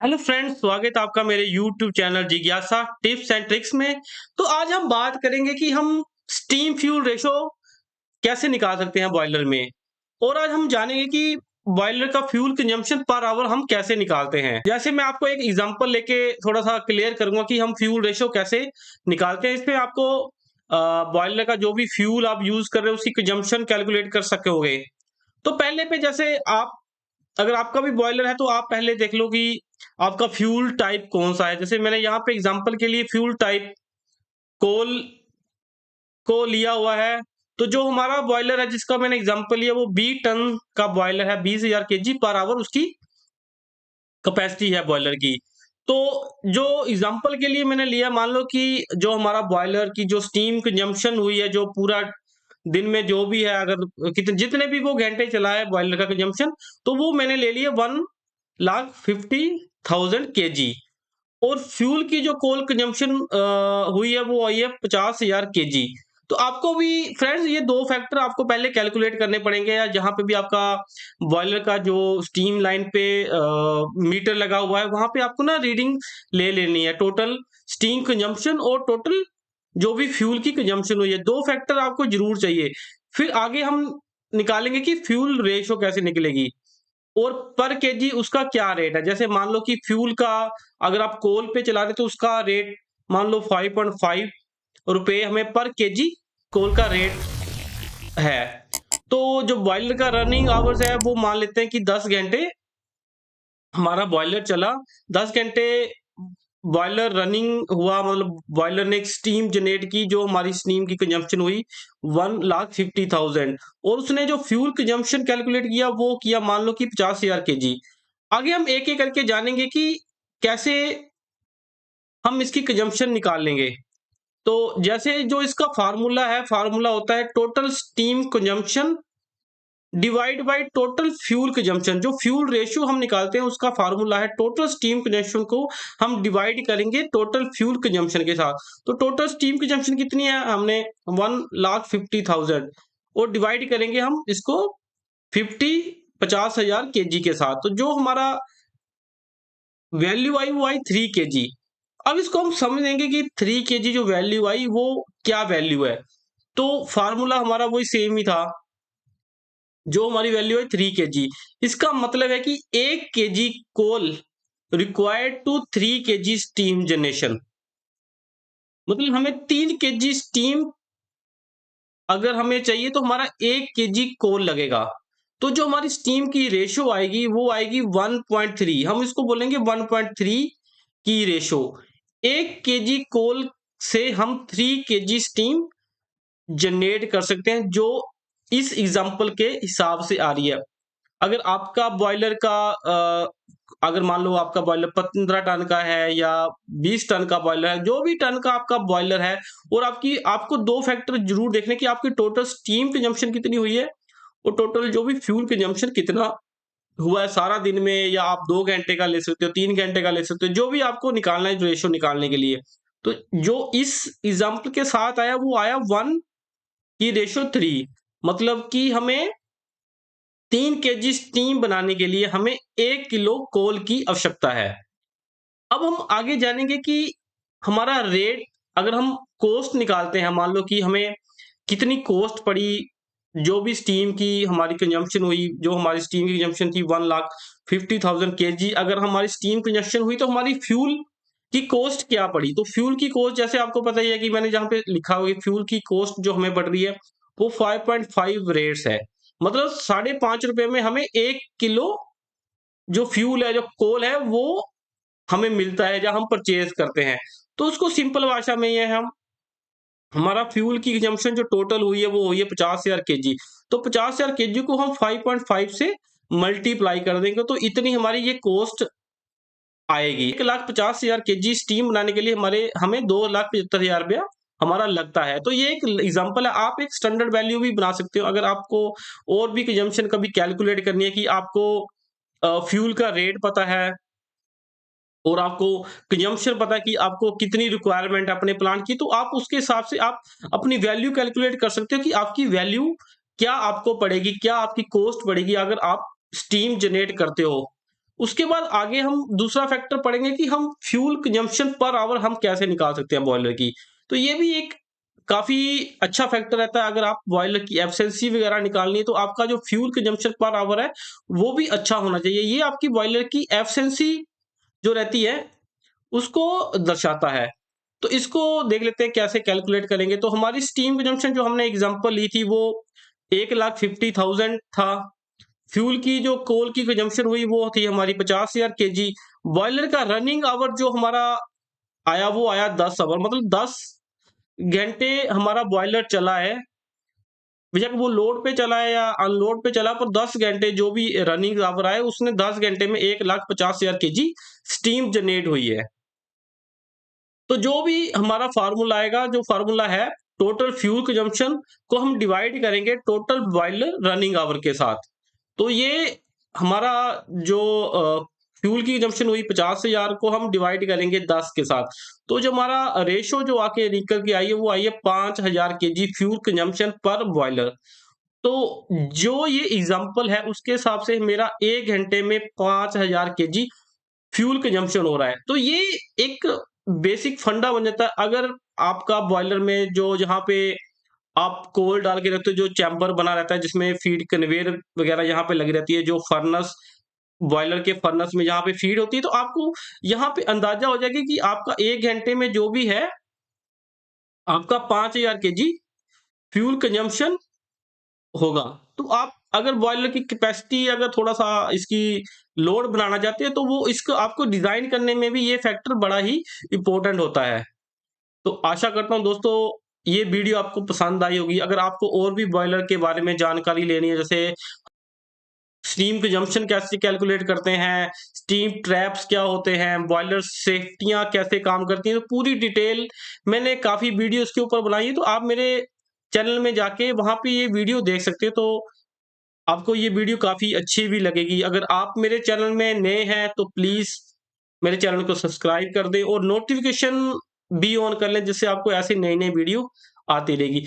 Hello friends, स्वागत है आपका मेरे यूट्यूब चैनल जिज्ञासा टिप्स एंड ट्रिक्स में। तो आज हम बात करेंगे कि हम स्टीम फ्यूल रेशो कैसे निकाल सकते हैं बॉयलर में। और आज हम जानेंगे कि बॉयलर का फ्यूल कंजम्पशन पर आवर हम कैसे निकालते हैं। जैसे मैं आपको एक एग्जांपल लेके थोड़ा सा क्लियर करूंगा कि हम फ्यूल रेशो कैसे निकालते हैं। इसमें आपको बॉयलर का जो भी फ्यूल आप यूज कर रहे हो उसकी कंजम्पशन कैलकुलेट कर सकोगे। तो पहले पे जैसे आप, अगर आपका भी बॉयलर है तो आप पहले देख लो कि आपका फ्यूल टाइप कौन सा है। जैसे मैंने यहाँ पे एग्जांपल के लिए फ्यूल टाइप कोल को लिया हुआ है। तो जो हमारा बॉयलर है जिसका मैंने एग्जांपल लिया वो 20 टन का बॉयलर है, 20,000 केजी पर आवर उसकी कैपेसिटी है बॉयलर की। तो जो एग्जांपल के लिए मैंने लिया, मान लो कि जो हमारा बॉयलर की जो स्टीम कंजम्पशन हुई है, जो पूरा दिन में जो भी है, अगर कितने जितने भी वो घंटे चला है बॉयलर का कंजम्पशन, तो वो मैंने ले लिया 1,50,000 केजी। और फ्यूल की जो कोल कंजम्पशन हुई है वो आई है 50,000 केजी। तो आपको भी फ्रेंड्स ये दो फैक्टर आपको पहले कैलकुलेट करने पड़ेंगे, या जहां पे भी आपका बॉयलर का जो स्टीम लाइन पे मीटर लगा हुआ है वहां पे आपको ना रीडिंग ले लेनी है, टोटल स्टीम कंजम्पशन और टोटल जो भी फ्यूल की कंजम्पशन हुई है। दो फैक्टर आपको जरूर चाहिए। फिर आगे हम निकालेंगे कि फ्यूल रेशो कैसे निकलेगी और पर केजी उसका क्या रेट है। जैसे मान लो कि फ्यूल का, अगर आप कोल पे चला रहे तो उसका रेट मान लो 5.5 रुपए हमें पर केजी कोल का रेट है। तो जो बॉयलर का रनिंग आवर्स है वो मान लेते हैं कि 10 घंटे हमारा बॉयलर चला। 10 घंटे बॉयलर रनिंग हुआ, मतलब बॉयलर ने एक स्टीम जनरेट की, जो हमारी स्टीम की कंजम्पशन हुई 1,50,000। और उसने जो फ्यूल कंजम्पशन कैलकुलेट किया वो किया मान लो कि 50,000 केजी। आगे हम एक एक करके जानेंगे कि कैसे हम इसकी कंजम्पशन निकाल लेंगे। तो जैसे जो इसका फार्मूला है, फार्मूला होता है total steam consumption divide by total fuel consumption. जो फ्यूल रेशियो हम निकालते हैं उसका फार्मूला है टोटल स्टीम कंजम्पशन को हम डिवाइड करेंगे टोटल फ्यूल कंजम्पशन के साथ। तो टोटल स्टीम कंजम्पशन कितनी है, हमने 1,50,000 और डिवाइड करेंगे हम इसको 50,000 केजी के साथ। तो जो हमारा वैल्यू आई वो आई 3 केजी। अब इसको हम समझेंगे कि 3 केजी जो वैल्यू आई वो क्या वैल्यू है। तो फार्मूला हमारा वही सेम ही था, जो हमारी वैल्यू है 3 केजी। इसका मतलब है कि 1 KG coal required to 3 KG steam generation. मतलब हमें 3 केजी स्टीम अगर हमें चाहिए तो हमारा 1 केजी कोल लगेगा। तो जो हमारी स्टीम की रेशो आएगी वो आएगी 1.3। हम इसको बोलेंगे 1.3 की रेशो। 1 केजी कोल से हम 3 केजी स्टीम जनरेट कर सकते हैं, जो इस एग्जाम्पल के हिसाब से आ रही है। अगर आपका बॉयलर का अगर मान लो आपका बॉयलर 15 टन का है या 20 टन का बॉयलर है, जो भी टन का आपका बॉयलर है, और आपको दो फैक्टर जरूर देखने कि आपकी टोटल स्टीम कंजम्पशन कितनी हुई है और टोटल जो भी फ्यूल कंजम्पशन कितना हुआ है सारा दिन में, या आप 2 घंटे का ले सकते हो, 3 घंटे का ले सकते हो, जो भी आपको निकालना है रेशियो निकालने के लिए। तो जो इस एग्जाम्पल के साथ आया वो आया 1 की रेशियो 3। मतलब कि हमें 3 केजी स्टीम बनाने के लिए हमें 1 किलो कोल की आवश्यकता है। अब हम आगे जानेंगे कि हमारा रेट, अगर हम कॉस्ट निकालते हैं, मान लो कि हमें कितनी कॉस्ट पड़ी, जो भी स्टीम की हमारी कंजम्पशन हुई, जो हमारी स्टीम की कंजम्पशन थी 1,50,000 केजी। अगर हमारी स्टीम कंजम्पशन हुई तो हमारी फ्यूल की कॉस्ट क्या पड़ी। तो फ्यूल की कॉस्ट जैसे आपको पता ही है कि मैंने जहां पे लिखा हुआ है, फ्यूल की कॉस्ट जो हमें पड़ रही है वो 5.5 रेट्स है। मतलब 5.5 रुपए में हमें 1 किलो जो फ्यूल है, जो कोल है, वो हमें मिलता है जब हम परचेज करते हैं। तो उसको सिंपल भाषा में ये हम, हमारा फ्यूल की कंजम्पशन जो टोटल हुई है वो हुई है 50,000 केजी। तो 50,000 केजी को हम 5.5 से मल्टीप्लाई कर देंगे तो इतनी हमारी ये कॉस्ट आएगी। 1,50,000 केजी स्टीम बनाने के लिए हमें 2,75,000 रुपया हमारा लगता है। तो ये एक एग्जांपल है। आप एक स्टैंडर्ड वैल्यू भी बना सकते हो अगर आपको और भी कंजम्पशन कभी कैलकुलेट करनी है, कि आपको फ्यूल का रेट पता है और आपको कंजम्पशन पता है कि आपको कितनी रिक्वायरमेंट है अपने प्लांट की, तो आप उसके हिसाब से आप अपनी वैल्यू कैलकुलेट कर सकते हो कि आपकी वैल्यू क्या आपको पड़ेगी, क्या आपकी कॉस्ट पड़ेगी अगर आप स्टीम जनरेट करते हो। उसके बाद आगे हम दूसरा फैक्टर पढ़ेंगे कि हम फ्यूल कंजम्पशन पर आवर हम कैसे निकाल सकते हैं बॉयलर की। तो ये भी एक काफ़ी अच्छा फैक्टर रहता है, अगर आप बॉयलर की एफिशिएंसी वगैरह निकालनी है तो आपका जो फ्यूल कंजम्पशन पर आवर है, वो भी अच्छा होना चाहिए। ये आपकी बॉयलर की एफिशिएंसी जो रहती है, उसको दर्शाता है। तो इसको देख लेते हैं कैसे कैलकुलेट करेंगे। तो हमारी स्टीम कंजम्पशन जो हमने एग्ज़ाम्पल ली थी वो 1,50,000 था। फ्यूल की जो कोल की कंजम्पशन हुई वो थी हमारी 50,000 केजी। बॉयलर का रनिंग आवर जो हमारा आया वो आया 10 आवर, मतलब 10 घंटे हमारा बॉयलर चला है। बेशक वो लोड पे चला है या अनलोड पे चला, पर 10 घंटे जो भी रनिंग आवर आए उसने 10 घंटे में 1,50,000 केजी स्टीम जनरेट हुई है। तो जो भी हमारा फार्मूला आएगा, जो फार्मूला है टोटल फ्यूल कंजम्पशन को हम डिवाइड करेंगे टोटल बॉयलर रनिंग आवर के साथ। तो ये हमारा जो फ्यूल की कंजम्पशन हुई 50,000 को हम डिवाइड करेंगे 10 के साथ। तो जो हमारा रेशो जो आके निकल के आई है वो आई है 5,000 केजी फ्यूल कंजम्पशन पर बॉयलर। तो जो ये एग्जांपल है उसके हिसाब से मेरा 1 घंटे में 5,000 केजी फ्यूल कंजम्पशन हो रहा है। तो ये एक बेसिक फंडा बन जाता है। अगर आपका बॉयलर में जो जहाँ पे आप कोल डाल के रखते हो, जो चैम्बर बना रहता है जिसमें फीड कन्वेयर वगैरह यहाँ पे लगी रहती है, जो फर्नेस बॉयलर के फर्नेस में जहाँ पे फीड होती है, तो आपको यहाँ पे अंदाजा हो जाएगा कि आपका 1 घंटे में जो भी है, आपका 5,000 केजी फ्यूल कंजम्पशन होगा। तो आप अगर बॉयलर की कैपेसिटी अगर थोड़ा-सा इसकी लोड बनाना चाहते हैं, तो वो इसको आपको डिज़ाइन करने में भी ये फैक्टर बड़ा ही इम्पोर्टेंट होता है। तो आशा करता हूँ दोस्तों ये वीडियो आपको पसंद आई होगी। अगर आपको और भी बॉयलर के बारे में जानकारी लेनी है, जैसे स्टीम कंजम्पशन कैसे कैलकुलेट करते हैं, स्टीम ट्रैप्स क्या होते हैं, बॉयलर सेफ्टियाँ कैसे काम करती हैं, तो पूरी डिटेल मैंने काफ़ी वीडियो इसके ऊपर बनाई है। तो आप मेरे चैनल में जाके वहाँ पे ये वीडियो देख सकते हैं। तो आपको ये वीडियो काफ़ी अच्छी भी लगेगी। अगर आप मेरे चैनल में नए हैं तो प्लीज़ मेरे चैनल को सब्सक्राइब कर दें और नोटिफ़िकेशन भी ऑन कर लें, जिससे आपको ऐसी नई-नई वीडियो आती रहेगी।